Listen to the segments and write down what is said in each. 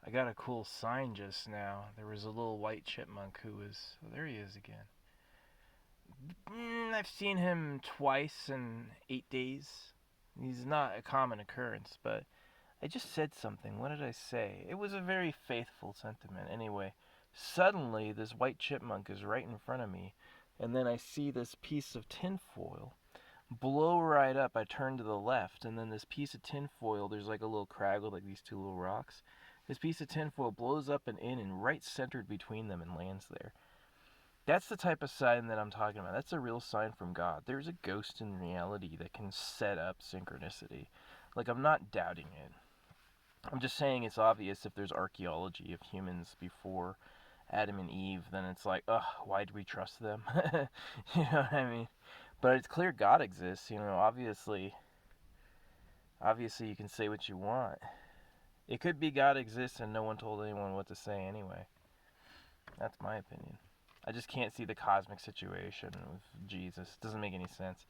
I got a cool sign just now. There was a little white chipmunk who was. Oh, there he is again. I've seen him twice in 8 days. He's not a common occurrence, but I just said something. What did I say? It was a very faithful sentiment. Anyway, suddenly this white chipmunk is right in front of me, and then I see this piece of tinfoil blow right up. I turn to the left, and then this piece of tinfoil, there's like a little crag with like these two little rocks. This piece of tinfoil blows up and in and right centered between them and lands there. That's the type of sign that I'm talking about. That's a real sign from God. There's a ghost in reality that can set up synchronicity. Like, I'm not doubting it. I'm just saying it's obvious if there's archaeology of humans before Adam and Eve, then it's like, ugh, why do we trust them? You know what I mean? But it's clear God exists. Obviously you can say what you want. It could be God exists and no one told anyone what to say anyway. That's my opinion. I just can't see the cosmic situation with Jesus. It doesn't make any sense.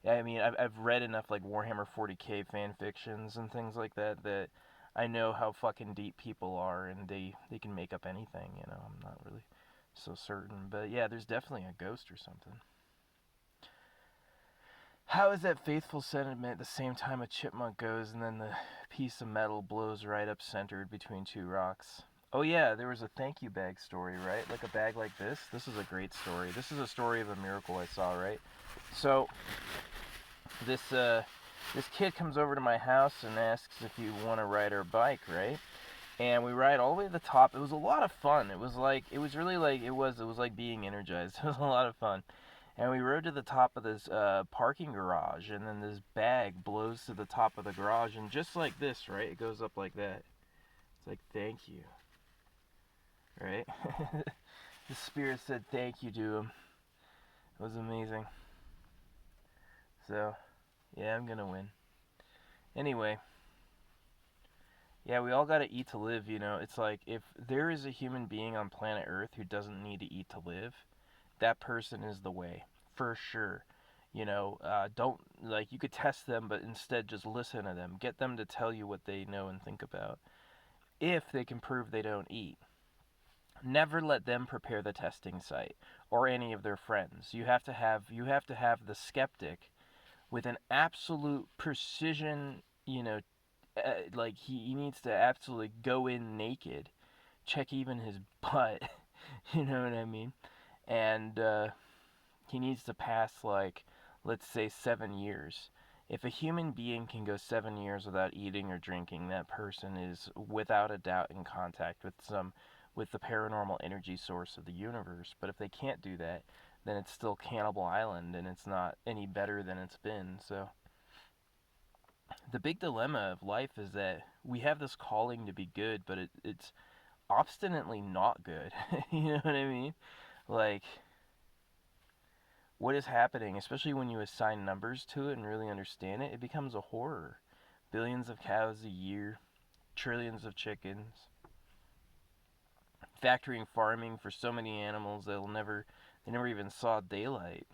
I mean, I've read enough like Warhammer 40k fan fictions and things like that that I know how fucking deep people are, and they can make up anything. I'm not really so certain, but yeah, there's definitely a ghost or something. How is that faithful sentiment at the same time a chipmunk goes and then the piece of metal blows right up centered between two rocks? Oh yeah, there was a thank you bag story, right? Like a bag like this. This is a great story. This is a story of a miracle I saw, right? So this kid comes over to my house and asks if you want to ride our bike, right? And we ride all the way to the top. It was a lot of fun. It was like being energized. It was a lot of fun. And we rode to the top of this parking garage, and then this bag blows to the top of the garage, and just like this, right? It goes up like that. It's like, thank you, right? The spirit said thank you to him. It was amazing. So, yeah, I'm gonna win. Anyway, yeah, we all gotta eat to live. It's like if there is a human being on planet Earth who doesn't need to eat to live, that person is the way, for sure. Don't, like, you could test them, but instead just listen to them. Get them to tell you what they know and think about. If they can prove they don't eat, never let them prepare the testing site or any of their friends. You have to have the skeptic with an absolute precision. Like he needs to absolutely go in naked, check even his butt. You know what I mean? And he needs to pass, like, let's say 7 years. If a human being can go 7 years without eating or drinking, that person is without a doubt in contact with the paranormal energy source of the universe. But if they can't do that, then it's still Cannibal Island, and it's not any better than it's been. So the big dilemma of life is that we have this calling to be good, but it's obstinately not good. You know what I mean? Like, what is happening, especially when you assign numbers to it and really understand it, it becomes a horror. Billions of cows a year, trillions of chickens, factory and farming for so many animals they never even saw daylight.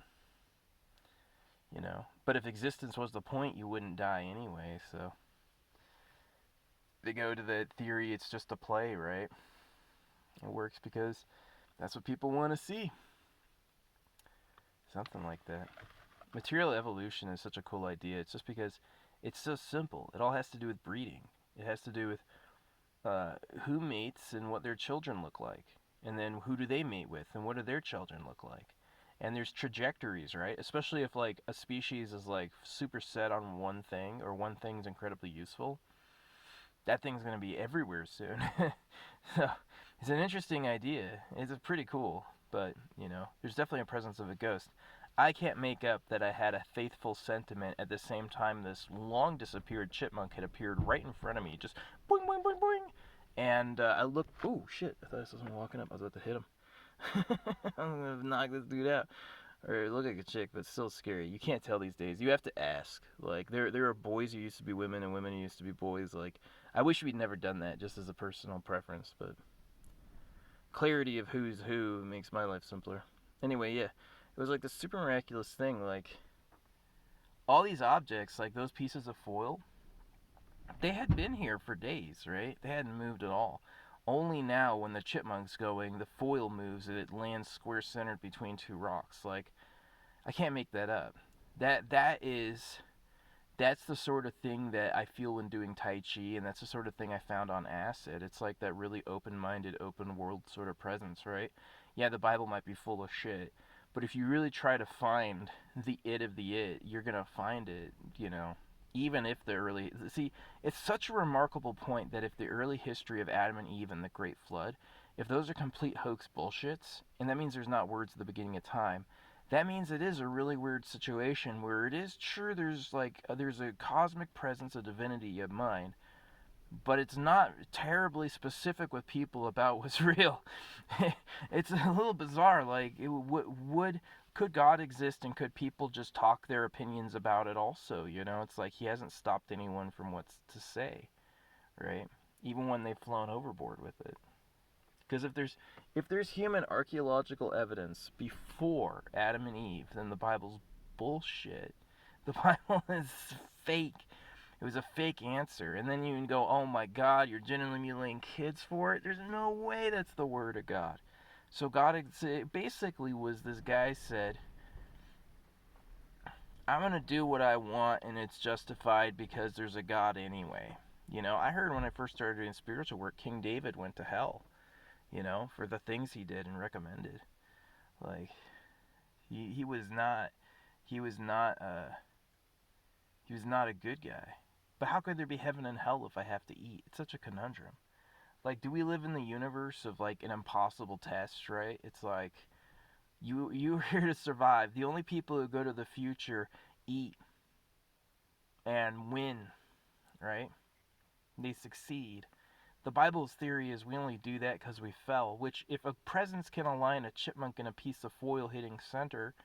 But if existence was the point, you wouldn't die anyway. So they go to the theory it's just a play, right? It works because that's what people want to see. Something like that. Material evolution is such a cool idea. It's just because it's so simple. It all has to do with breeding. It has to do with who mates and what their children look like, and then who do they mate with, and what do their children look like. And there's trajectories, right? Especially if like a species is like super set on one thing, or one thing's incredibly useful, that thing's gonna be everywhere soon. So it's an interesting idea. It's pretty cool, but there's definitely a presence of a ghost. I can't make up that I had a faithful sentiment at the same time this long disappeared chipmunk had appeared right in front of me, just boing, boing, boing, boing. And I looked, oh shit, I thought I saw someone walking up. I was about to hit him. I'm gonna knock this dude out. Or look like a chick, but still scary. You can't tell these days. You have to ask. Like, there are boys who used to be women and women who used to be boys. Like, I wish we'd never done that, just as a personal preference, but clarity of who's who makes my life simpler. Anyway, yeah, it was like this super miraculous thing. Like, all these objects, like those pieces of foil, they had been here for days, right? They hadn't moved at all. Only now, when the chipmunk's going, the foil moves and it lands square centered between two rocks. Like, I can't make that up. That's the sort of thing that I feel when doing Tai Chi, and that's the sort of thing I found on acid. It's like that really open minded, open world sort of presence, right? Yeah, the Bible might be full of shit, but if you really try to find the it of the it, you're going to find it, you know. Even if the early. See, it's such a remarkable point that if the early history of Adam and Eve and the Great Flood, if those are complete hoax bullshits, and that means there's not words at the beginning of time, that means it is a really weird situation where it is true there's a cosmic presence, a divinity of mind, but it's not terribly specific with people about what's real. It's a little bizarre. Like, could God exist and could people just talk their opinions about it also? You know, it's like he hasn't stopped anyone from what to say, right? Even when they've flown overboard with it. Because if there's human archaeological evidence before Adam and Eve, then the Bible's bullshit. The Bible is fake. It was a fake answer. And then you can go, oh my God, you're genuinely mutilating kids for it? There's no way that's the word of God. So God basically was this guy said, I'm going to do what I want and it's justified because there's a God anyway. You know, I heard when I first started doing spiritual work, King David went to hell, you know, for the things he did and recommended. Like, he was not he was not he was not a good guy. But how could there be heaven and hell if I have to eat? It's such a conundrum. Like, do we live in the universe of like an impossible test, right? It's like you're here to survive. The only people who go to the future eat and win, right? They succeed. The Bible's theory is we only do that because we fell, which, if a presence can align a chipmunk and a piece of foil hitting center,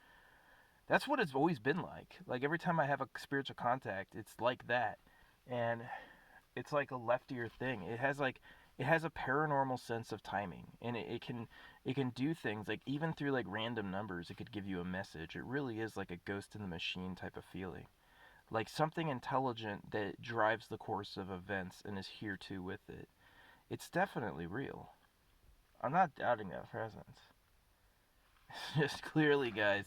that's what it's always been like. Like, every time I have a spiritual contact, it's like that. And it's like a leftier thing. It has a paranormal sense of timing, and it can do things like, even through like random numbers, it could give you a message. It really is like a ghost in the machine type of feeling, like something intelligent that drives the course of events and is here too with it. It's definitely real. I'm not doubting that presence. Just clearly, guys,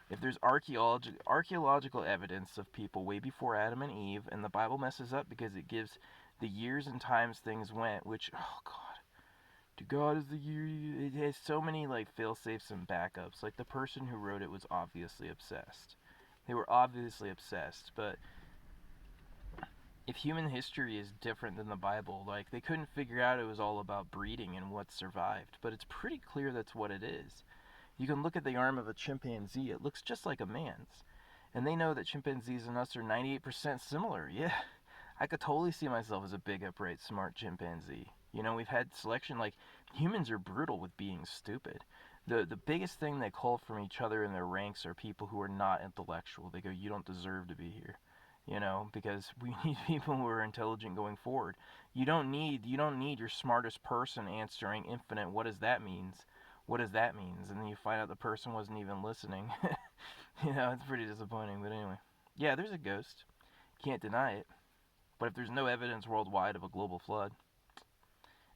if there's archaeological evidence of people way before Adam and Eve, and the Bible messes up because it gives the years and times things went, which, oh God, to God is the year. It has so many like fail safes and backups. Like, the person who wrote it was obviously obsessed. They were obviously obsessed, but if human history is different than the Bible, like, they couldn't figure out it was all about breeding and what survived, but it's pretty clear that's what it is. You can look at the arm of a chimpanzee, it looks just like a man's. And they know that chimpanzees and us are 98% similar. Yeah, I could totally see myself as a big, upright, smart chimpanzee. You know, we've had selection, like, humans are brutal with being stupid. The biggest thing they call from each other in their ranks are people who are not intellectual. They go, you don't deserve to be here. You know, because we need people who are intelligent going forward. You don't need your smartest person answering infinite what does that means? What does that means? And then you find out the person wasn't even listening. You know, it's pretty disappointing, but anyway. Yeah, there's a ghost. Can't deny it. But if there's no evidence worldwide of a global flood,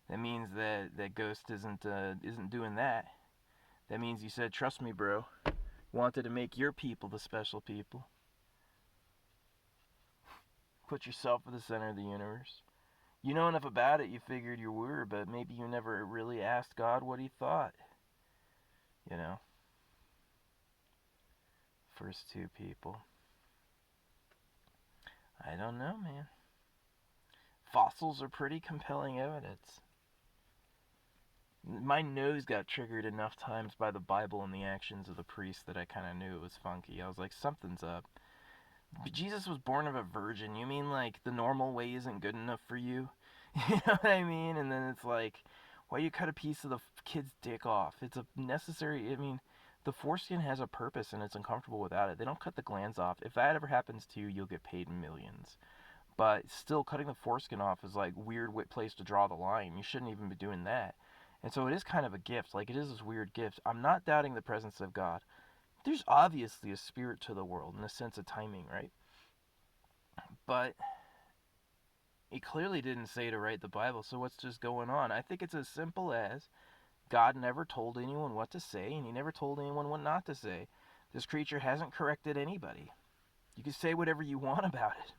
that means that ghost isn't doing that. That means you said, "Trust me, bro." Wanted to make your people the special people. Put yourself at the center of the universe. You know enough about it, you figured you were, but maybe you never really asked God what he thought. You know? First two people. I don't know, man. Fossils are pretty compelling evidence. My nose got triggered enough times by the Bible and the actions of the priest that I kind of knew it was funky. I was like, something's up. But Jesus was born of a virgin. You mean like the normal way isn't good enough for you? You know what I mean? And then it's like, why you cut a piece of the kid's dick off? It's a necessary. I mean, the foreskin has a purpose and it's uncomfortable without it. They don't cut the glands off. If that ever happens to you, you'll get paid millions. But still, cutting the foreskin off is like weird place to draw the line. You shouldn't even be doing that. And so it is kind of a gift. Like, it is this weird gift. I'm not doubting the presence of God. There's obviously a spirit to the world in a sense of timing, right? But He clearly didn't say to write the Bible, so what's just going on? I think it's as simple as God never told anyone what to say, and he never told anyone what not to say. This creature hasn't corrected anybody. You can say whatever you want about it,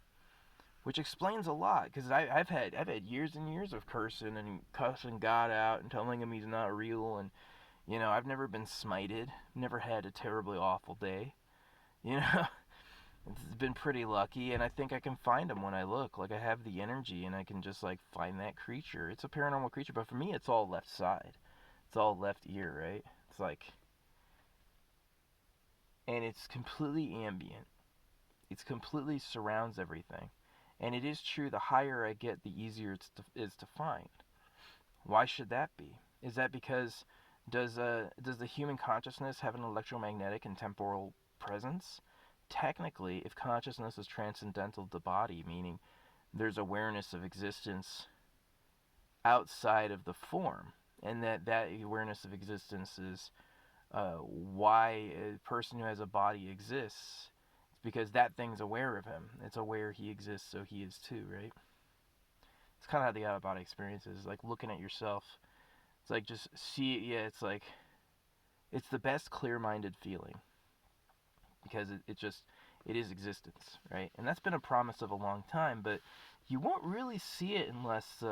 which explains a lot. Because I've had years and years of cursing and cussing God out and telling him he's not real, and I've never been smited, never had a terribly awful day. You know, it's been pretty lucky, and I think I can find him when I look. Like I have the energy, and I can just like find that creature. It's a paranormal creature, but for me, it's all left side. It's all left ear, right? It's like, and it's completely ambient. It's completely surrounds everything. And it is true, the higher I get, the easier it is to find. Why should that be? Is that because does the human consciousness have an electromagnetic and temporal presence? Technically, if consciousness is transcendental to body, meaning there's awareness of existence outside of the form, and that awareness of existence is why a person who has a body exists. It's because that thing's aware of him. It's aware he exists, so he is too, right? It's kind of how the out of body experience is, like looking at yourself. It's like just see it. Yeah, it's like it's the best clear-minded feeling because it is existence, right? And that's been a promise of a long time, but you won't really see it unless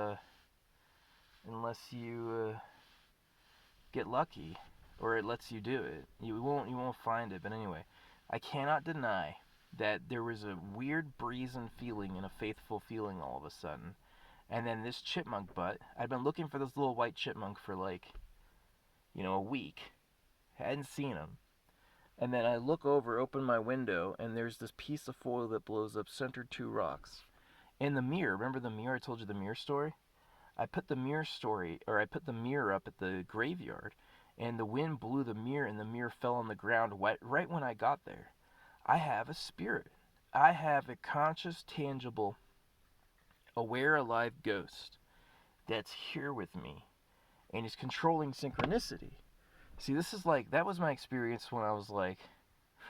you get lucky, or it lets you do it. You won't find it. But anyway, I cannot deny that there was a weird breeze and feeling and a faithful feeling all of a sudden. And then this chipmunk butt, I'd been looking for this little white chipmunk for like, a week. Hadn't seen him. And then I look over, open my window, and there's this piece of foil that blows up, centered two rocks. In the mirror, remember the mirror? I told you the mirror story? I put the mirror up at the graveyard, and the wind blew the mirror, and the mirror fell on the ground right when I got there. I have a spirit. I have a conscious, tangible, aware, alive ghost that's here with me, and is controlling synchronicity. See, that was my experience when I was like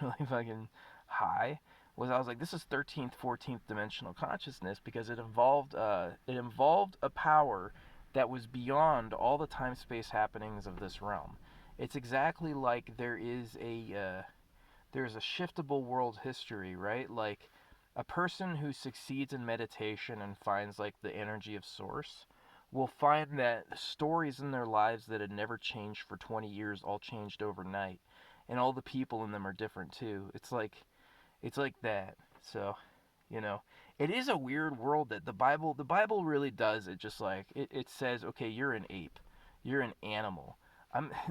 really fucking high. I was like, this is 13th, 14th dimensional consciousness, because it involved a power that was beyond all the time-space happenings of this realm. It's exactly like there's a shiftable world history, right? Like a person who succeeds in meditation and finds like the energy of source will find that stories in their lives that had never changed for 20 years all changed overnight, and all the people in them are different too. It's like that. So, you know, it is a weird world that the Bible really does it. Just like it says, okay, you're an ape, you're an animal.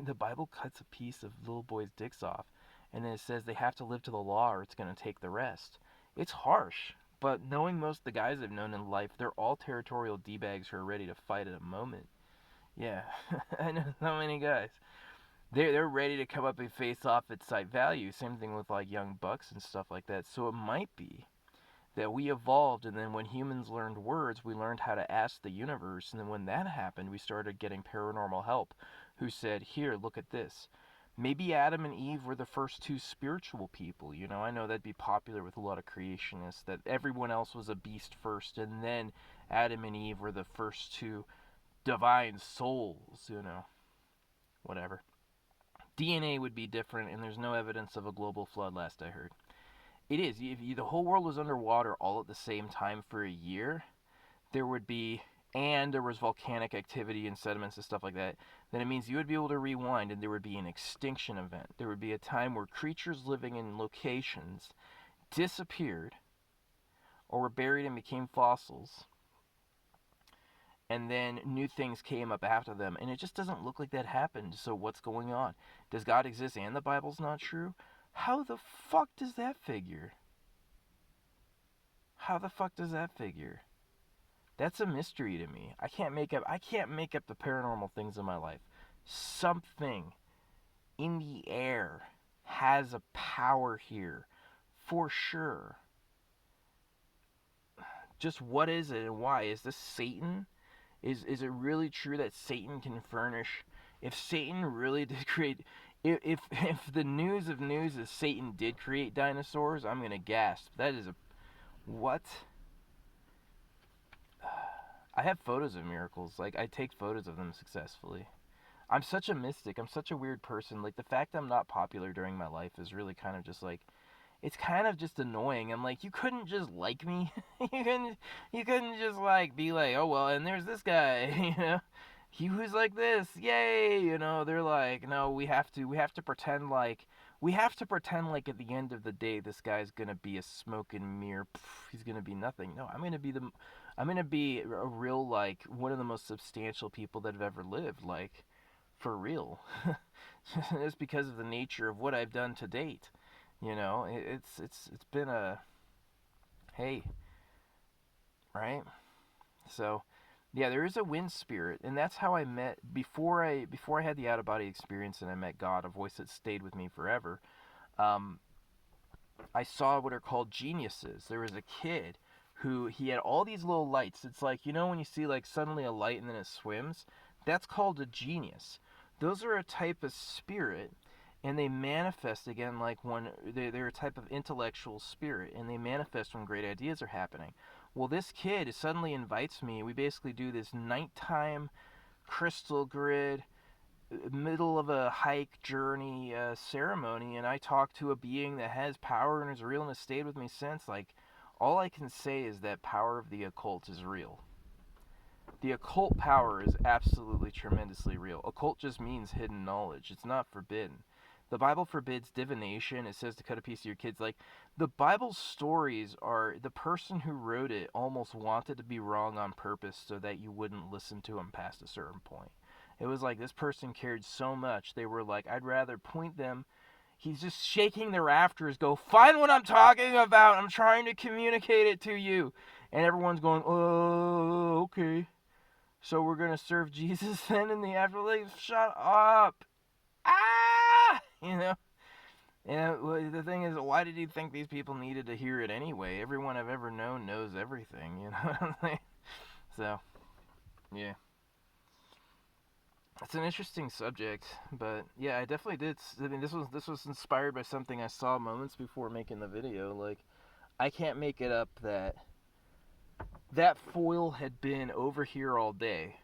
The Bible cuts a piece of little boys' dicks off, and then it says they have to live to the law or it's going to take the rest. It's harsh, but knowing most of the guys I've known in life, they're all territorial d-bags who are ready to fight at a moment. Yeah, I know so many guys. They're ready to come up and face off at site value. Same thing with like young bucks and stuff like that. So it might be that we evolved, and then when humans learned words, we learned how to ask the universe, and then when that happened, we started getting paranormal help who said, here, look at this. Maybe Adam and Eve were the first two spiritual people. I know that'd be popular with a lot of creationists, that everyone else was a beast first, and then Adam and Eve were the first two divine souls, whatever. DNA would be different, and there's no evidence of a global flood, last I heard. It is. If the whole world was underwater all at the same time for a year, and there was volcanic activity and sediments and stuff like that, then it means you would be able to rewind, and there would be an extinction event. There would be a time where creatures living in locations disappeared or were buried and became fossils, and then new things came up after them, and it just doesn't look like that happened. So what's going on? Does God exist and the Bible's not true? How the fuck does that figure? How the fuck does that figure? That's a mystery to me. I can't make up the paranormal things in my life. Something in the air has a power here, for sure. Just what is it and why? Is this Satan? Is it really true that Satan can furnish? If Satan really did create, if the news of news is Satan did create dinosaurs, I'm gonna gasp. That is a what? I have photos of miracles. Like, I take photos of them successfully. I'm such a mystic. I'm such a weird person. Like, the fact I'm not popular during my life is really kind of just like, it's kind of just annoying. I'm like, you couldn't just like me. You couldn't just like be like, oh well, and there's this guy, he was like this, yay, they're like, no, we have to pretend like at the end of the day this guy's gonna be a smoke and mirror. He's gonna be nothing. No, I'm gonna be a real, like, one of the most substantial people that have ever lived, like, for real. Just because of the nature of what I've done to date. It's been a, hey, right? So, yeah, there is a wind spirit, and that's how I met before I had the out of body experience and I met God, a voice that stayed with me forever. Um, I saw what are called geniuses. There was a kid who he had all these little lights. It's like, when you see like suddenly a light and then it swims. That's called a genius. Those are a type of spirit, and they manifest again like when they're a type of intellectual spirit, and they manifest when great ideas are happening. Well, this kid suddenly invites me. We basically do this nighttime crystal grid, middle of a hike journey ceremony, and I talk to a being that has power and is real and has stayed with me since. Like, all I can say is that power of the occult is real. The occult power is absolutely tremendously real. Occult just means hidden knowledge. It's not forbidden. The Bible forbids divination. It says to cut a piece of your kids. Like, the Bible stories are, the person who wrote it almost wanted to be wrong on purpose so that you wouldn't listen to him past a certain point. It was like this person cared so much. They were like, I'd rather point them. He's just shaking the rafters, go, find what I'm talking about. I'm trying to communicate it to you. And everyone's going, oh, okay. So we're going to serve Jesus then in the afterlife? Shut up. Ah! And the thing is, why did you think these people needed to hear it anyway? Everyone I've ever known knows everything, you know what I'm saying? So, yeah. It's an interesting subject, but yeah, I definitely did. I mean, this was inspired by something I saw moments before making the video. Like, I can't make it up that that foil had been over here all day,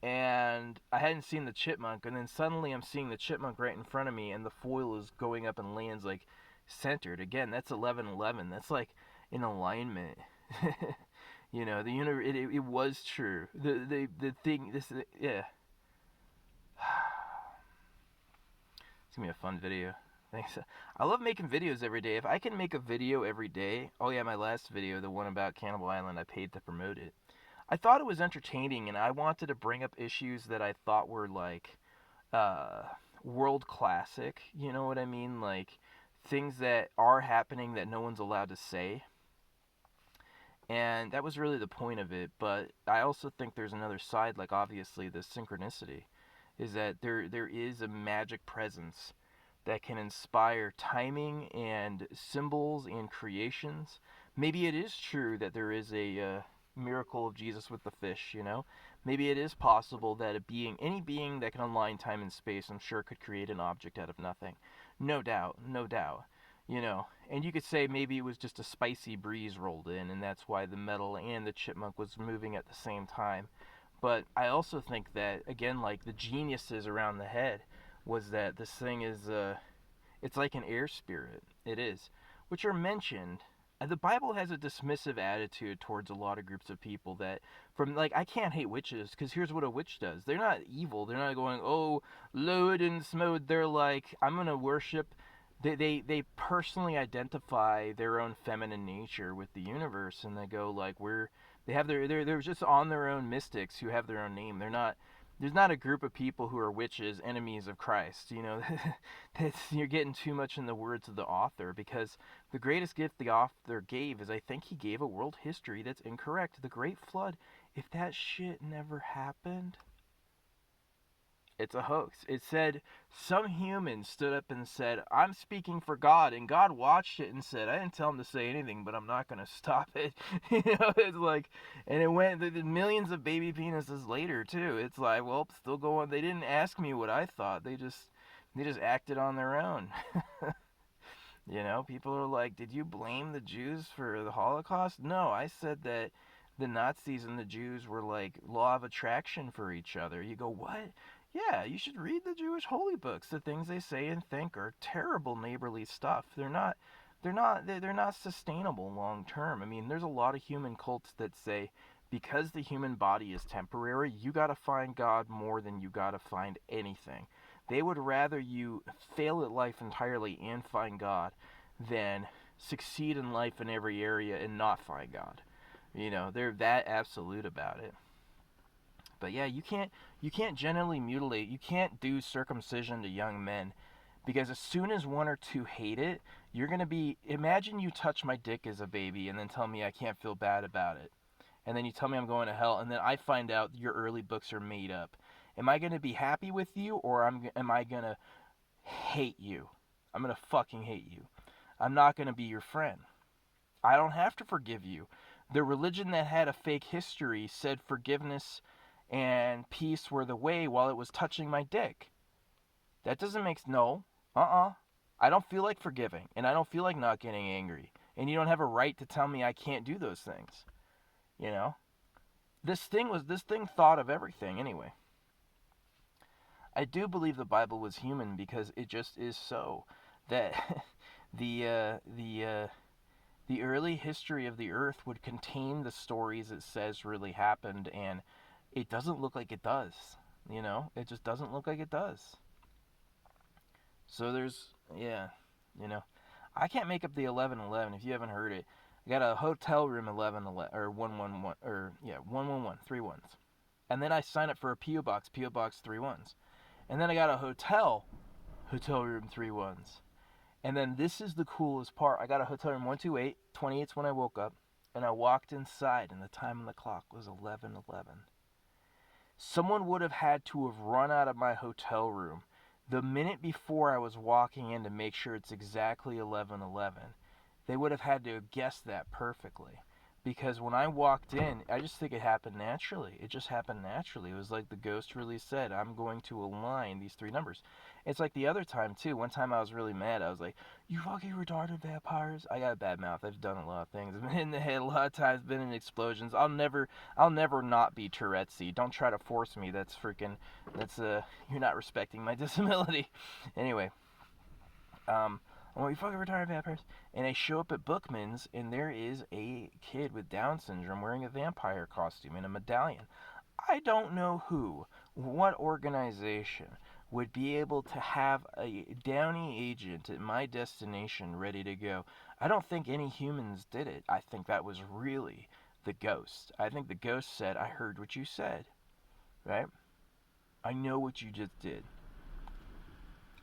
and I hadn't seen the chipmunk, and then suddenly I'm seeing the chipmunk right in front of me, and the foil is going up and lands like centered. Again, that's 11:11. That's like in alignment. The universe. It was true. The thing. This. Yeah. It's gonna be a fun video. Thanks. I love making videos every day. If I can make a video every day, oh yeah, my last video, the one about Cannibal Island, I paid to promote it. I thought it was entertaining, and I wanted to bring up issues that I thought were like uh, world classic. You know what I mean? Like things that are happening that no one's allowed to say. And that was really the point of it. But I also think there's another side, like obviously the synchronicity, is that there is a magic presence that can inspire timing and symbols and creations. Maybe it is true that there is a miracle of Jesus with the fish. Maybe it is possible that any being that can align time and space, I'm sure, could create an object out of nothing. No doubt, no doubt. And you could say maybe it was just a spicy breeze rolled in, and that's why the metal and the chipmunk was moving at the same time. But I also think that, again, like the geniuses around the head, was that this thing is, it's like an air spirit. It is. Which are mentioned. The Bible has a dismissive attitude towards a lot of groups of people that, like, I can't hate witches, because here's what a witch does. They're not evil. They're not going, oh, load and smooth. They're like, I'm going to worship. They personally identify their own feminine nature with the universe, and they go, like, they have they're just on their own mystics who have their own name. There's not a group of people who are witches, enemies of Christ. You're getting too much in the words of the author, because the greatest gift the author gave is, I think he gave a world history that's incorrect. The Great Flood, if that shit never happened, it's a hoax. It said some human stood up and said, I'm speaking for God, and God watched it and said, I didn't tell him to say anything, but I'm not going to stop it. It's like, and it went the millions of baby penises later too. It's like, well, still going. They didn't ask me what I thought. They just acted on their own. People are like, did you blame the Jews for the Holocaust? No, I said that the Nazis and the Jews were like law of attraction for each other. You go, what? Yeah, you should read the Jewish holy books. The things they say and think are terrible neighborly stuff. They're not sustainable long term. I mean, there's a lot of human cults that say because the human body is temporary, you got to find God more than you got to find anything. They would rather you fail at life entirely and find God than succeed in life in every area and not find God. They're that absolute about it. But yeah, you can't generally mutilate. You can't do circumcision to young men because as soon as one or two hate it, you're going to be imagine you touch my dick as a baby and then tell me I can't feel bad about it. And then you tell me I'm going to hell and then I find out your early books are made up. Am I going to be happy with you or am I going to hate you? I'm going to fucking hate you. I'm not going to be your friend. I don't have to forgive you. The religion that had a fake history said forgiveness and peace were the way while it was touching my dick. That doesn't make no. I don't feel like forgiving and I don't feel like not getting angry. And you don't have a right to tell me I can't do those things. You know? This thing thought of everything anyway. I do believe the Bible was human because it just is so that the early history of the earth would contain the stories it says really happened, and it doesn't look like it does. It just doesn't look like it does. So yeah, you know, I can't make up the 1111 if you haven't heard it. I got a hotel room 1111 or 111 or yeah 111 three ones, and then I sign up for a PO box three ones, and then I got a hotel room three ones. And then this is the coolest part. I got a hotel room 128, 28's when I woke up, and I walked inside, and the time on the clock was 11:11. Someone would have had to have run out of my hotel room the minute before I was walking in to make sure it's exactly 11:11. They would have had to have guessed that perfectly. Because when I walked in, I just think it happened naturally. It just happened naturally. It was like the ghost really said, I'm going to align these three numbers. It's like the other time, too. One time I was really mad. I was like, you fucking retarded vampires. I got a bad mouth. I've done a lot of things. I've been in the head a lot of times, been in explosions. I'll never not be Tourette'sy. Don't try to force me. You're not respecting my disability. Anyway, I'm like, you fucking retired vampires. And I show up at Bookman's, and there is a kid with Down syndrome wearing a vampire costume and a medallion. I don't know what organization would be able to have a Downy agent at my destination ready to go. I don't think any humans did it. I think that was really the ghost. I think the ghost said, I heard what you said, right? I know what you just did.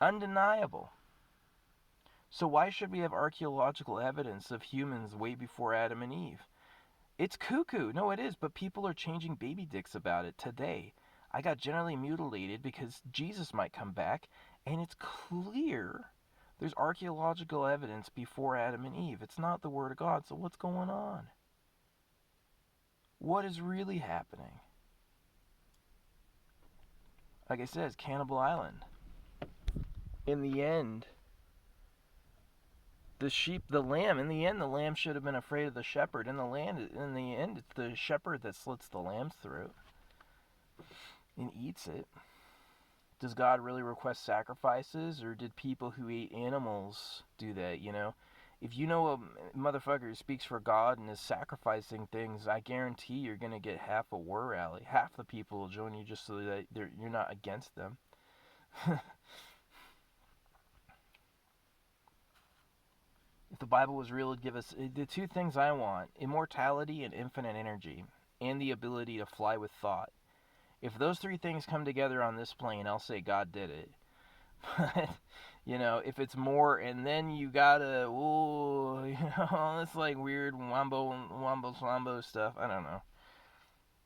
Undeniable. So why should we have archaeological evidence of humans way before Adam and Eve? It's cuckoo. No, it is, but people are changing baby dicks about it today. I got generally mutilated because Jesus might come back, and it's clear there's archaeological evidence before Adam and Eve. It's not the Word of God, so what's going on? What is really happening? Like I said, it's Cannibal Island. In the end, in the end, the lamb should have been afraid of the shepherd. In the end, it's the shepherd that slits the lamb's throat and eats it. Does God really request sacrifices, or did people who ate animals do that? If you know a motherfucker who speaks for God and is sacrificing things, I guarantee you're gonna get half a war rally. Half the people will join you just so that you're not against them. If the Bible was real, it'd give us the two things I want: immortality and infinite energy, and the ability to fly with thought. If those three things come together on this plane, I'll say God did it. But, if it's more, and then you gotta, it's like weird wombo slombo stuff. I don't know.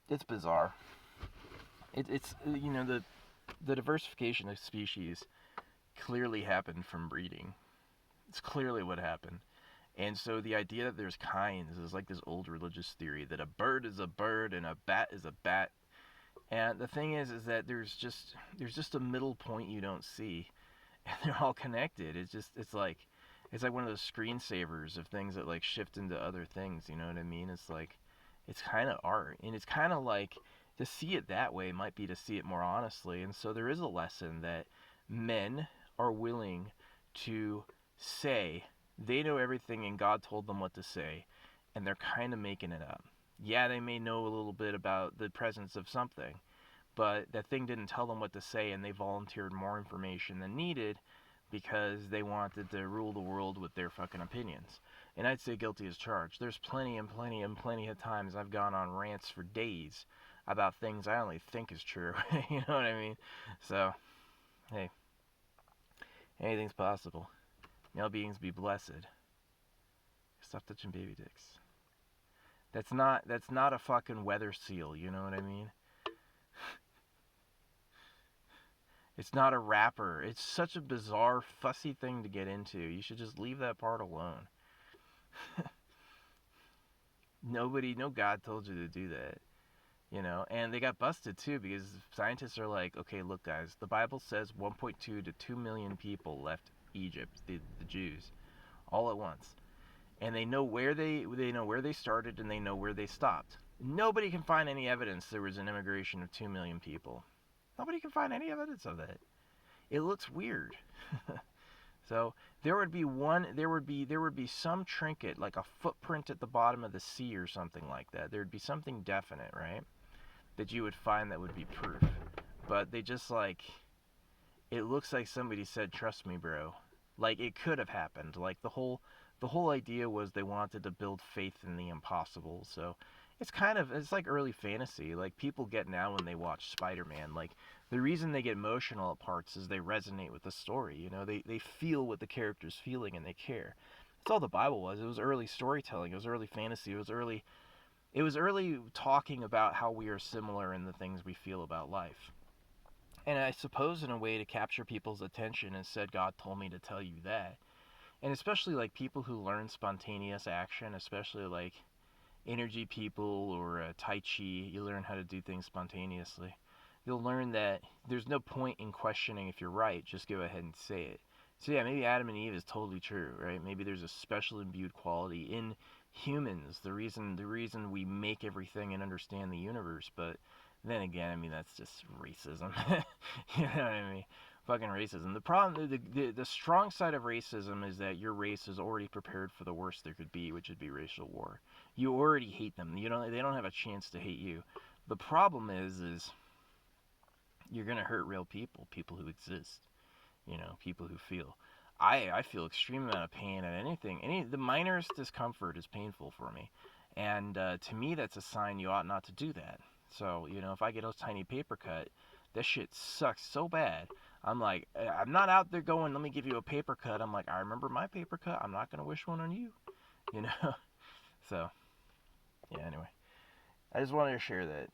It's bizarre. It's the diversification of species clearly happened from breeding. It's clearly what happened. And so the idea that there's kinds is like this old religious theory that a bird is a bird and a bat is a bat. And the thing is that there's just a middle point you don't see, and they're all connected. It's like one of those screensavers of things that like shift into other things. You know what I mean? It's like It's kind of art, and it's kind of like to see it that way might be to see it more honestly. And so there is a lesson that men are willing to say they know everything and God told them what to say, and they're kind of making it up. Yeah, they may know a little bit about the presence of something, but that thing didn't tell them what to say, and they volunteered more information than needed because they wanted to rule the world with their fucking opinions. And I'd say guilty as charged. There's plenty and plenty and plenty of times I've gone on rants for days about things I only think is true. You know what I mean? So, hey, anything's possible. Male beings be blessed. Stop touching baby dicks. That's not a fucking weather seal, you know what I mean? It's not a rapper. It's such a bizarre, fussy thing to get into. You should just leave that part alone. Nobody, no God told you to do that, you know? And they got busted too because scientists are like, okay, look, guys, the Bible says 1.2 to 2 million people left Egypt, the Jews, all at once. And they know where they started and they know where they stopped. Nobody can find any evidence there was an immigration of 2 million people. Nobody can find any evidence of that. It looks weird. So there would be some trinket like a footprint at the bottom of the sea or something like that. There'd be something definite, right? That you would find that would be proof. But they just like it looks like somebody said, "Trust me, bro." Like it could have happened. Like the whole idea was they wanted to build faith in the impossible. So it's like early fantasy. Like people get now when they watch Spider-Man. Like the reason they get emotional at parts is they resonate with the story. You know, they feel what the character's feeling and they care. That's all the Bible was. It was early storytelling. It was early fantasy. It was early talking about how we are similar in the things we feel about life. And I suppose in a way to capture people's attention and said God told me to tell you that. And especially like people who learn spontaneous action, especially like energy people or Tai Chi, you learn how to do things spontaneously. You'll learn that there's no point in questioning if you're right, just go ahead and say it. So yeah, maybe Adam and Eve is totally true, right? Maybe there's a special imbued quality in humans, the reason we make everything and understand the universe, but then again, I mean that's just racism. You know what I mean? Fucking racism. The problem, the strong side of racism is that your race is already prepared for the worst there could be, which would be racial war. You already hate them. They don't have a chance to hate you. The problem is you're gonna hurt real people, people who exist. People who feel. I feel extreme amount of pain at anything. The minorest discomfort is painful for me, and to me that's a sign you ought not to do that. So if I get a tiny paper cut, that shit sucks so bad. I'm like, I'm not out there going, let me give you a paper cut. I'm like, I remember my paper cut. I'm not gonna wish one on you. You know. So yeah. Anyway, I just wanted to share that.